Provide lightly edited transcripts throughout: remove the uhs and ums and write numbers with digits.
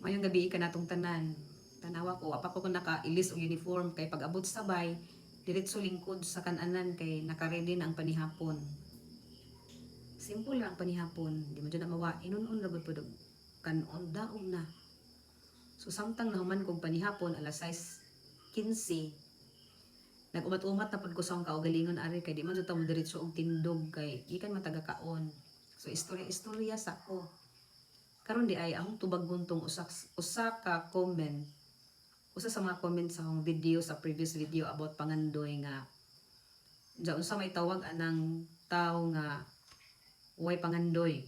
Mayong gabi ka natong tanan. Tanawa ko, apa ko naka-ilis o uniform kay pag abot sabay, diretso lingkod sa kananan kay naka-ready na ang panihapon. Simple lang ang panihapon, di mo dyan na mawa, inunon ragod po dog. Kanon, daog na. So samtang nahuman kong panihapon, alas 6:15, nag-umat-umat na pud ko sa akong kaugalingon ari kay di man jud ta mo diretso og tindog kay gikan mataga kaon. So istorya-istorya sa ko. Karon di ay akong tubag guntong usa ka comment. Usa sa mga comment sa akong video sa previous video about pangandoy nga diyan unsa may tawag anang tao nga way pangandoy.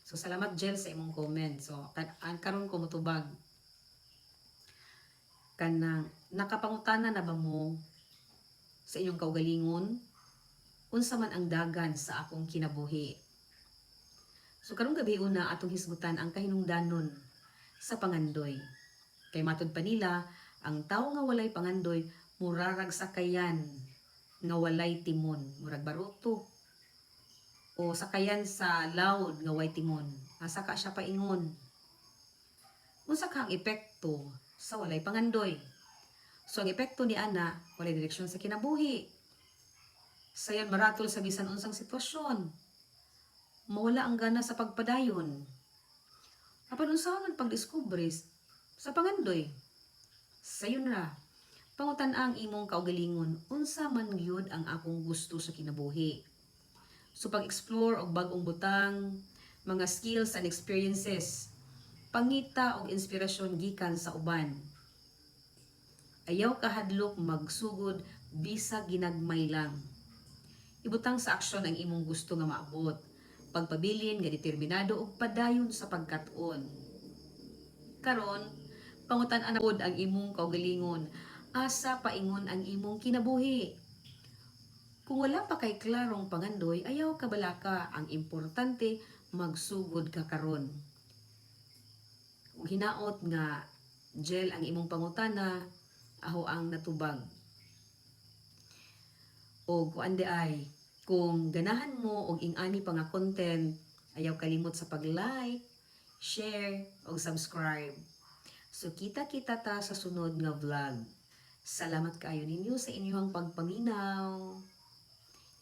So salamat Jel sa imong comment. So karon ko motubag kanang nakapangutana na ba mo sa inyong kaugalingon unsa man ang dagan sa akong kinabuhi. So karong gabi una atong hisgutan ang kahinungdanon sa pangandoy. Kay matud pa nila, ang tawo nga walay pangandoy murarag sakayan nga walay timon, murag baruto. O sakayan sa loud nga way timon, asa ka siya paingon. Unsa ka ang epekto sa walay pangandoy? So ang epekto ni ana, walay direksyon sa kinabuhi. Sayon maratol sa bisan unsang sitwasyon. Mawala ang gana sa pagpadayon. Apan unsa man pagdiskubre sa pangandoy? Sayon ra. Pangutan ang imong kaugalingon, unsa man gyud ang akong gusto sa kinabuhi. So pag-explore og bag-ong butang, mga skills and experiences, pangita og inspirasyon gikan sa uban. Ayaw kahadlok magsugod bisag ginagmay lang. Ibutang sa aksyon ang imong gusto nga maabot. Pagpabilin nga determinado og padayon sa pagkat-on. Karon, pangutan-an pod ang imong kaugalingon, asa paingon ang imong kinabuhi. Kung wala pa kay klarong pangandoy, ayaw kabalaka, ang importante magsugod ka karon. Ug hinaot nga Jel ang imong pangutana, aho ang natubag. O kuan di ay kung ganahan mo og ing-ani pa nga content, ayaw kalimot sa pag-like, share, o subscribe. So kita-kita ta sa sunod nga vlog. Salamat kaayo ninyo sa inyong pagpaminaw.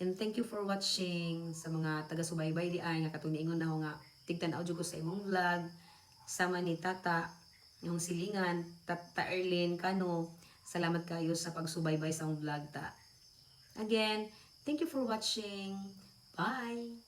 And thank you for watching sa mga taga-subaybay di ay nga katuniingon na nga tigtan-aw jud ko sa imong vlog. Sama ni Tata, yung silingan, Tata Erlyn Kano. Salamat kayo sa pagsubaybay sa akong vlog ta. Again, thank you for watching. Bye!